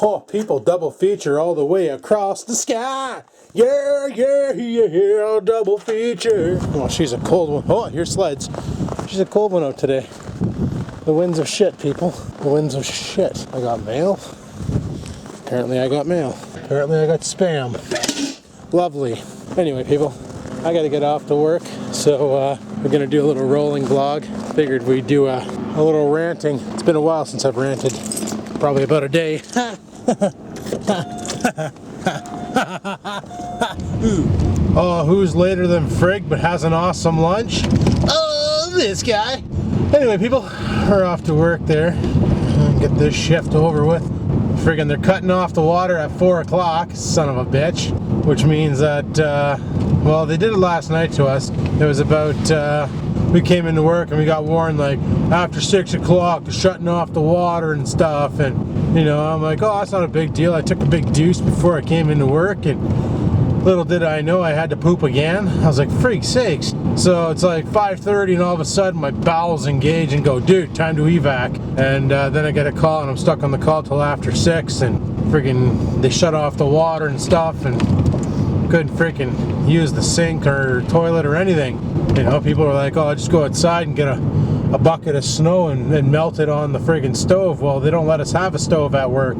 Oh, people, double feature all the way across the sky. Yeah, yeah, yeah, yeah, double feature. Oh, she's a cold one. Oh, here's sleds. She's a cold one out today. The winds are shit, people. The winds are shit. I got mail. Apparently I got mail. Apparently I got spam. Lovely. Anyway, people, I gotta get off to work, so we're gonna do a little rolling vlog. Figured we'd do a little ranting. It's been a while since I've ranted. Probably about a day. Oh, who's later than Frig but has an awesome lunch? Oh, this guy. Anyway, people, we're off to work there. Get this shift over with. Friggin' they're cutting off the water at 4 o'clock, son of a bitch. Which means that, well, they did it last night to us. It was about, we came into work and we got warned, like, after 6 o'clock, they're shutting off the water and stuff. And, you know, I'm like, oh, that's not a big deal. I took a big deuce before I came into work, and little did I know I had to poop again. I was like, freak sakes. So it's like 5:30 and all of a sudden my bowels engage and go, dude, time to evac. And then I get a call and I'm stuck on the call till after 6, and friggin' they shut off the water and stuff and couldn't freaking use the sink or toilet or anything. You know, people were like, oh, I'll just go outside and get a bucket of snow and melt it on the friggin' stove. Well, they don't let us have a stove at work.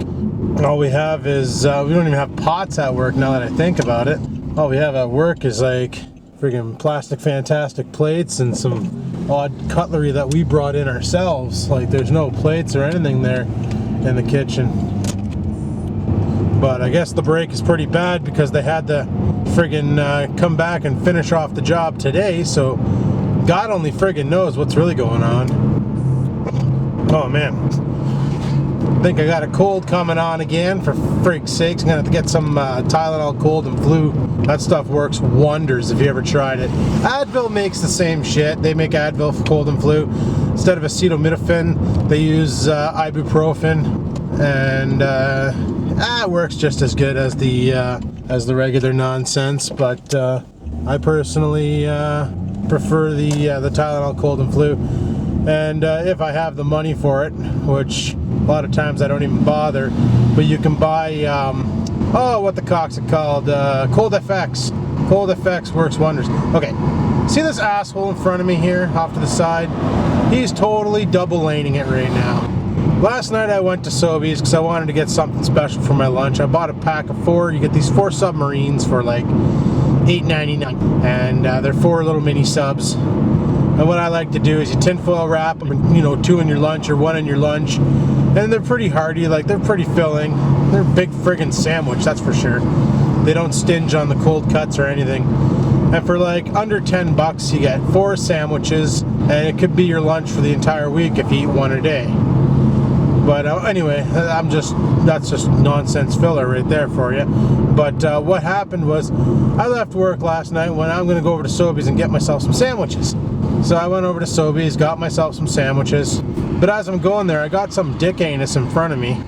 All we have is, we don't even have pots at work now that I think about it. All we have at work is like friggin' plastic fantastic plates and some odd cutlery that we brought in ourselves. Like, there's no plates or anything there in the kitchen. But I guess the break is pretty bad because they had to friggin' come back and finish off the job today, so God only friggin' knows what's really going on. Oh man. I think I got a cold coming on again, for frig's sakes. I'm gonna have to get some Tylenol cold and flu. That stuff works wonders if you ever tried it. Advil makes the same shit. They make Advil for cold and flu. Instead of acetaminophen, they use ibuprofen, and it works just as good as the regular nonsense. But I personally prefer the Tylenol cold and flu. And if I have the money for it, which a lot of times I don't even bother, but you can buy, oh, what the cock's it called? Cold FX. Cold FX works wonders. Okay, see this asshole in front of me here, off to the side? He's totally double laning it right now. Last night I went to Sobeys because I wanted to get something special for my lunch. I bought a pack of 4. You get these 4 submarines for like $8.99, and they're 4 little mini subs. And what I like to do is you tinfoil wrap them, you know, 2 in your lunch or 1 in your lunch. And they're pretty hearty, like they're pretty filling. They're a big friggin' sandwich, that's for sure. They don't stinge on the cold cuts or anything. And for like under 10 bucks, you get 4 sandwiches, and it could be your lunch for the entire week if you eat 1 a day. But anyway, that's just nonsense filler right there for you. But what happened was, I left work last night when I'm going to go over to Sobeys and get myself some sandwiches. So I went over to Sobeys, got myself some sandwiches. But as I'm going there, I got some dick anus in front of me.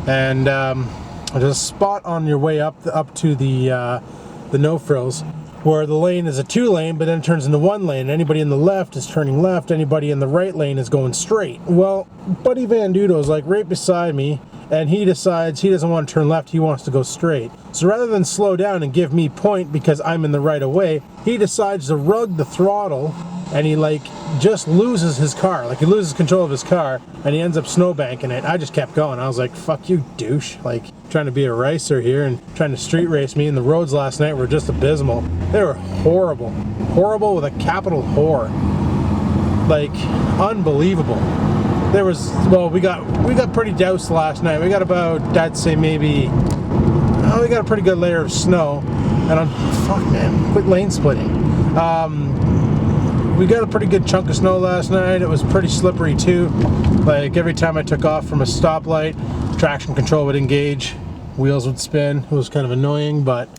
And there's a spot on your way up to the no frills, where the lane is a 2-lane, but then it turns into 1 lane. Anybody in the left is turning left, anybody in the right lane is going straight. Well, Buddy Van Dudo's like right beside me, and he decides he doesn't want to turn left, he wants to go straight. So rather than slow down and give me point because I'm in the right of way, he decides to rug the throttle, and he like just loses his car. Like, he loses control of his car, and he ends up snowbanking it. I just kept going. I was like, fuck you, douche. Like, trying to be a racer here and trying to street race me. And the roads last night were just abysmal. They were horrible. Horrible with a capital whore. Like, unbelievable. There was, well, we got pretty doused last night. We got about, I'd say maybe, oh, we got a pretty good layer of snow. And fuck man, quit lane splitting. We got a pretty good chunk of snow last night. It was pretty slippery too. Like, every time I took off from a stoplight, traction control would engage, wheels would spin. It was kind of annoying, but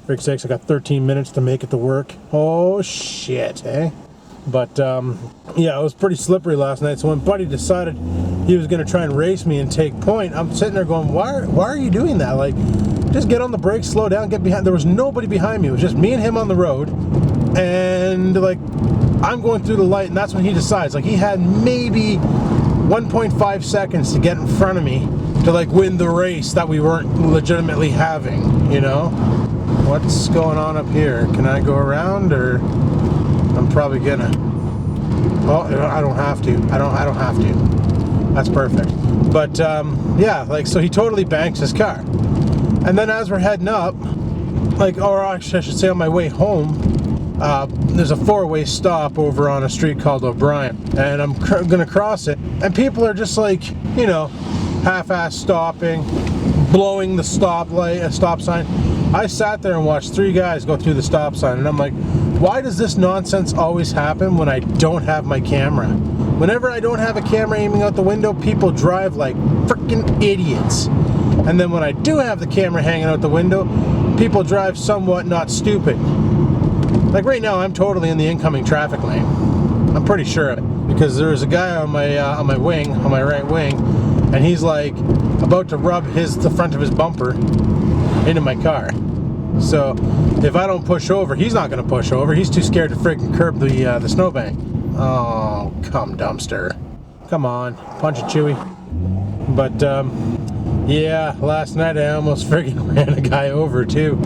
for sakes, I got 13 minutes to make it to work. Oh shit, eh? But yeah, it was pretty slippery last night. So when Buddy decided he was going to try and race me and take point, I'm sitting there going, why are you doing that? Like, just get on the brakes, slow down, get behind. There was nobody behind me. It was just me and him on the road. And like, I'm going through the light, and that's when he decides. Like, he had maybe 1.5 seconds to get in front of me, to like win the race that we weren't legitimately having, you know? What's going on up here? Can I go around, or I'm probably gonna? Oh, I don't have to. I don't have to. That's perfect. But yeah, like, so he totally banks his car. And then as we're heading up, like, or actually I should say on my way home, there's a four-way stop over on a street called O'Brien, and I'm gonna cross it, and people are just like, you know, half-ass stopping, blowing the stop sign. I sat there and watched 3 guys go through the stop sign, and I'm like, why does this nonsense always happen when I don't have my camera? Whenever I don't have a camera aiming out the window, people drive like freaking idiots. And then when I do have the camera hanging out the window, people drive somewhat not stupid. Like right now, I'm totally in the incoming traffic lane. I'm pretty sure of it, because there's a guy on my wing, on my right wing, and he's like about to rub the front of his bumper into my car. So if I don't push over, he's not going to push over. He's too scared to freaking curb the snowbank. Oh, come dumpster. Come on, punch it, Chewy. But yeah, last night I almost friggin' ran a guy over too.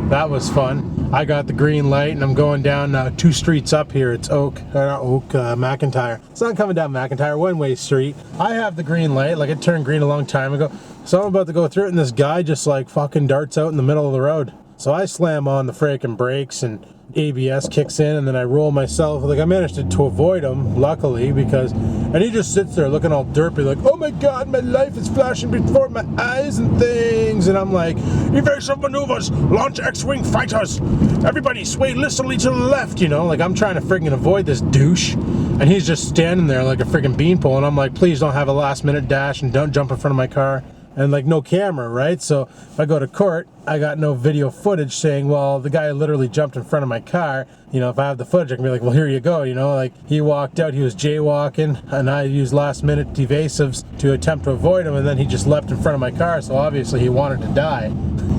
That was fun. I got the green light and I'm going down 2 streets up here. It's McIntyre. It's not coming down McIntyre, one-way street. I have the green light, like it turned green a long time ago. So I'm about to go through it and this guy just like fucking darts out in the middle of the road. So I slam on the freaking brakes and ABS kicks in, and then I roll myself. Like I managed to avoid him, luckily, and he just sits there looking all derpy, like, oh my god, my life is flashing before my eyes and things. And I'm like, evasive maneuvers, launch X-wing fighters, everybody sway listily to the left, you know? Like I'm trying to friggin' avoid this douche, and he's just standing there like a friggin' beanpole, and I'm like, please don't have a last minute dash and don't jump in front of my car. And like no camera, right? So if I go to court, I got no video footage saying, well, the guy literally jumped in front of my car. You know, if I have the footage, I can be like, well, here you go. You know, like he walked out, he was jaywalking, and I used last minute evasives to attempt to avoid him, and then he just leapt in front of my car. So obviously he wanted to die,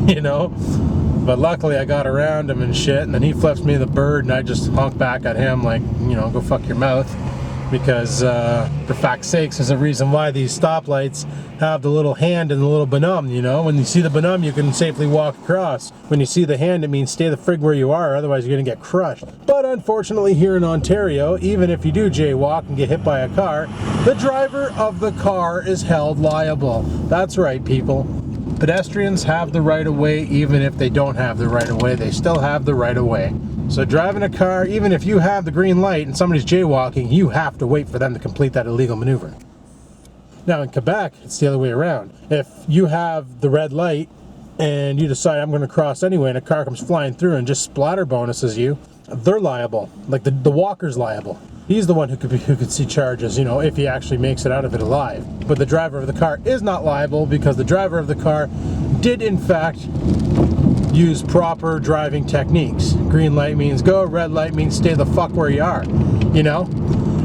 you know? But luckily I got around him and shit, and then he flips me the bird, and I just honk back at him like, you know, go fuck your mouth. Because for fact's sakes, there's a reason why these stoplights have the little hand and the little bonum, you know? When you see the bonum, you can safely walk across. When you see the hand, it means stay the frig where you are, otherwise you're gonna get crushed. But unfortunately here in Ontario, even if you do jaywalk and get hit by a car, the driver of the car is held liable. That's right, people. Pedestrians have the right of way even if they don't have the right of way. They still have the right of way. So driving a car, even if you have the green light and somebody's jaywalking, you have to wait for them to complete that illegal maneuver. Now in Quebec, it's the other way around. If you have the red light and you decide I'm going to cross anyway and a car comes flying through and just splatter bonuses you, they're liable. Like the walker's liable. He's the one who could see charges, you know, if he actually makes it out of it alive. But the driver of the car is not liable because the driver of the car did in fact use proper driving techniques. Green light means go, red light means stay the fuck where you are, you know?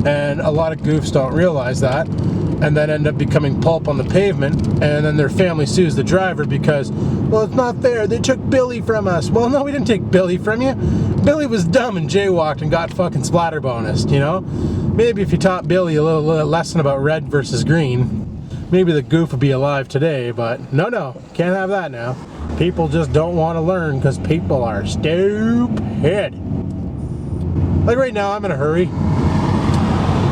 And a lot of goofs don't realize that, and then end up becoming pulp on the pavement, and then their family sues the driver because, well, it's not fair, they took Billy from us. Well, no, we didn't take Billy from you. Billy was dumb and jaywalked and got fucking splatter bonused, you know? Maybe if you taught Billy a little lesson about red versus green, maybe the goof would be alive today, but no, can't have that now. People just don't want to learn because people are stupid. Like right now, I'm in a hurry.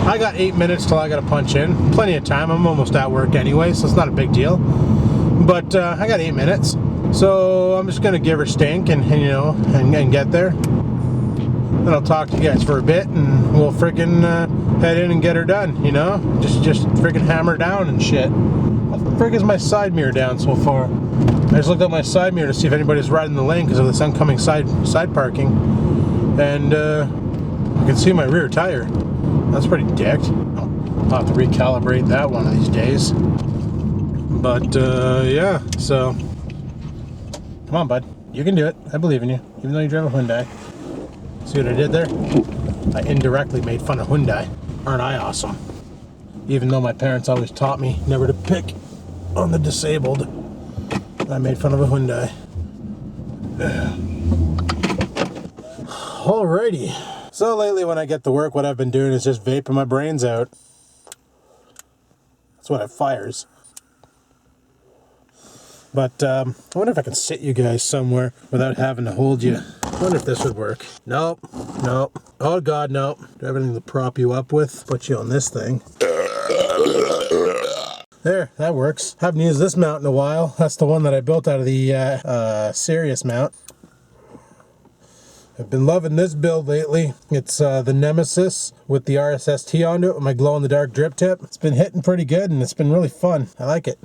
I got 8 minutes till I got to punch in. Plenty of time. I'm almost at work anyway, so it's not a big deal. But I got 8 minutes, so I'm just gonna give her stink and you know and get there. Then I'll talk to you guys for a bit, and we'll freaking head in and get her done. You know, just freaking hammer down and shit. How the frick is my side mirror down so far? I just looked at my side mirror to see if anybody's riding the lane because of this oncoming side parking, and you can see my rear tire. That's pretty dicked. I'll have to recalibrate that one of these days. But yeah, so come on, bud, you can do it. I believe in you, even though you drive a Hyundai. See what I did there? I indirectly made fun of Hyundai. Aren't I awesome? Even though my parents always taught me never to pick on the disabled, I made fun of a Hyundai. Alrighty. So lately when I get to work, what I've been doing is just vaping my brains out. That's what it fires. But I wonder if I can sit you guys somewhere without having to hold you. I wonder if this would work. Nope. Nope. Oh God, nope. Do I have anything to prop you up with? Put you on this thing. There, that works. Haven't used this mount in a while. That's the one that I built out of the Sirius mount. I've been loving this build lately. It's the Nemesis with the RSST onto it with my glow-in-the-dark drip tip. It's been hitting pretty good and it's been really fun. I like it.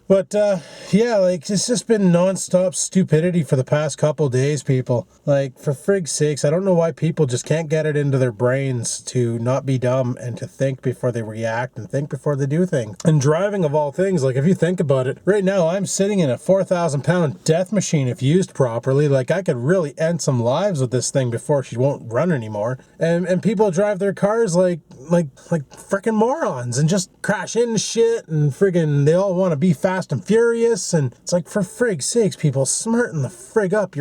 But, yeah, like, it's just been non-stop stupidity for the past couple days, people. Like, for frig's sakes, I don't know why people just can't get it into their brains to not be dumb and to think before they react and think before they do things. And driving, of all things, like, if you think about it, right now I'm sitting in a 4,000-pound death machine if used properly. Like, I could really end some lives with this thing before she won't run anymore. And people drive their cars like freaking morons and just crash into shit and friggin' they all want to be fast and furious, and it's like, for frig's sakes, people, smarten the frig up.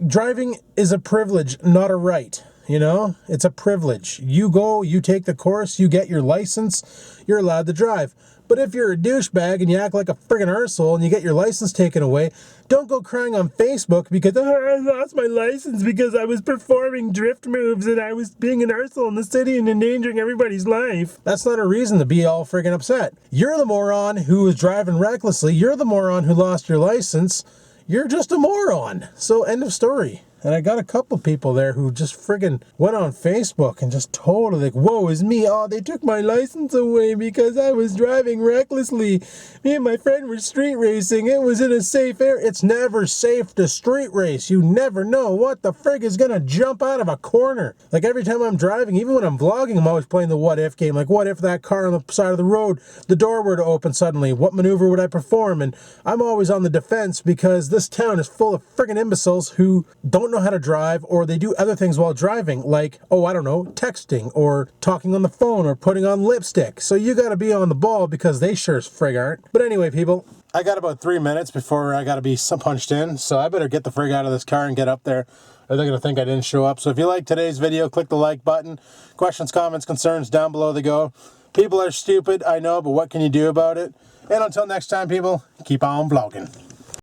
Driving is a privilege, not a right. You know, it's a privilege. You go, you take the course, you get your license, you're allowed to drive. But if you're a douchebag and you act like a friggin' arsehole and you get your license taken away, don't go crying on Facebook because I lost my license because I was performing drift moves and I was being an arsehole in the city and endangering everybody's life. That's not a reason to be all friggin' upset. You're the moron who was driving recklessly. You're the moron who lost your license. You're just a moron. So end of story. And I got a couple people there who just friggin' went on Facebook and just totally like, woe is me. Oh, they took my license away because I was driving recklessly. Me and my friend were street racing. It was in a safe area. It's never safe to street race. You never know what the frig is gonna jump out of a corner. Like every time I'm driving, even when I'm vlogging, I'm always playing the what if game. Like, what if that car on the side of the road, the door were to open suddenly? What maneuver would I perform? And I'm always on the defense because this town is full of friggin' imbeciles who don't know how to drive, or they do other things while driving, like, oh, I don't know, texting or talking on the phone or putting on lipstick. So you got to be on the ball because they sure as frig aren't. But anyway, people, I got about 3 minutes before I got to be punched in, so I better get the frig out of this car and get up there, or they're going to think I didn't show up. So if you like today's video, click the like button. Questions, comments, concerns, down below they go. People are stupid, I know, but what can you do about it? And until next time, people, keep on vlogging.